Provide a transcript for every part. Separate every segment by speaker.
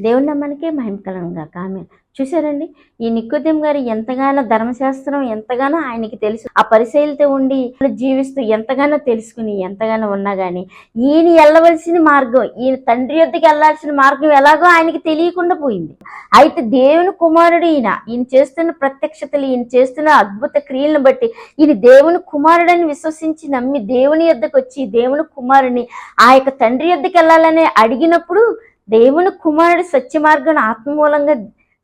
Speaker 1: దేవుని నామానికే మహిమ కలుగును గాక. ఆమేన్. చూసారండి, ఈ నికోదేము గారు ఎంతగానో ధర్మశాస్త్రం ఎంతగానో ఆయనకి తెలుసు. ఆ పరిసయ్యులతో ఉండి జీవిస్తూ ఎంతగానో తెలుసుకుని ఎంతగానో ఉన్నా గానీ ఈయన వెళ్ళవలసిన మార్గం, ఈయన తండ్రి యొద్దకు వెళ్ళాల్సిన మార్గం ఎలాగో ఆయనకి తెలియకుండా పోయింది. అయితే దేవుని కుమారుడు ఈయన చేస్తున్న ప్రత్యక్షతలు, ఈయన చేస్తున్న అద్భుత క్రియలను బట్టి ఈయన దేవుని కుమారుడని విశ్వసించి నమ్మి దేవుని యొద్దకు వచ్చి దేవుని కుమారుని ఆ యొక్క తండ్రి యొద్దకు వెళ్ళాలని అడిగినప్పుడు దేవుని కుమారుడు సత్య మార్గం ఆత్మ మూలంగా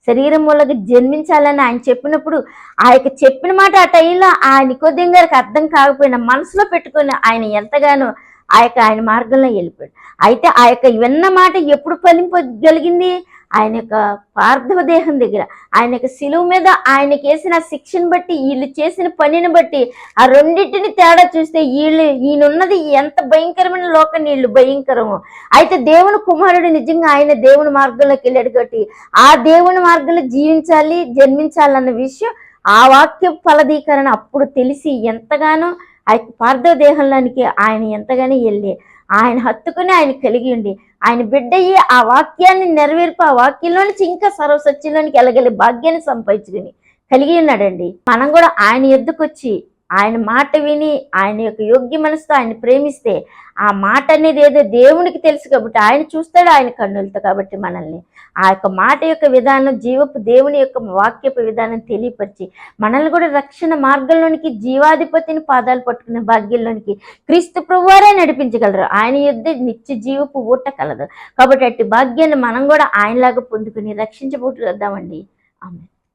Speaker 1: శరీరం మూలంగా జన్మించాలని ఆయన చెప్పినప్పుడు ఆ యొక్క చెప్పిన మాట ఆ టైంలో ఆ నికోదేము గారికి అర్థం కాకపోయినా మనసులో పెట్టుకుని ఆయన ఎంతగానో ఆయన మార్గంలో వెళ్ళిపోయాడు. అయితే ఆ యొక్క విన్న మాట ఎప్పుడు ఫలింపగలిగింది? ఆయన యొక్క పార్థివ దేహం దగ్గర, ఆయన యొక్క శిలువ మీద ఆయనకి వేసిన శిక్షను బట్టి, వీళ్ళు చేసిన పనిని బట్టి ఆ రెండింటిని తేడా చూస్తే ఈయనున్నది ఎంత భయంకరమైన లోకం, వీళ్ళు భయంకరము. అయితే దేవుని కుమారుడు నిజంగా ఆయన దేవుని మార్గంలోకి వెళ్ళాడు కాబట్టి ఆ దేవుని మార్గంలో జీవించాలి, జన్మించాలన్న విషయం ఆ వాక్య ఫలదీకరణ అప్పుడు తెలిసి ఎంతగానో ఆ పార్థివ దేహంలోనికి ఆయన ఎంతగానో వెళ్ళి ఆయన హత్తుకుని ఆయన కలిగి ఉండి ఆయన బిడ్డయ్యి ఆ వాక్యాన్ని నెరవేర్పు, ఆ వాక్యంలో నుంచి ఇంకా సర్వసత్యంలోనికి వెళ్ళగలిగే భాగ్యాన్ని సంపాదించుకుని కలిగి ఉన్నాడండి. మనం కూడా ఆయన ఎద్దుకు వచ్చి ఆయన మాట విని ఆయన యొక్క యోగ్య మనసుతో ఆయన ప్రేమిస్తే ఆ మాట అనేది ఏదో దేవునికి తెలుసు కాబట్టి ఆయన చూస్తాడు ఆయన కన్నులతో. కాబట్టి మనల్ని ఆ యొక్క మాట యొక్క విధానం, జీవపు దేవుని యొక్క వాక్యపు విధానం తెలియపరిచి మనల్ని కూడా రక్షణ మార్గంలోనికి, జీవాధిపతిని పాదాలు పట్టుకునే భాగ్యంలోనికి క్రీస్తు ప్రభువారే నడిపించగలరు. ఆయన యుద్ధ నిత్య జీవపు ఊట కలదు. కాబట్టి అట్టి భాగ్యాన్ని మనం కూడా ఆయనలాగా పొందుకుని రక్షించబోతుందామండి. ఆమె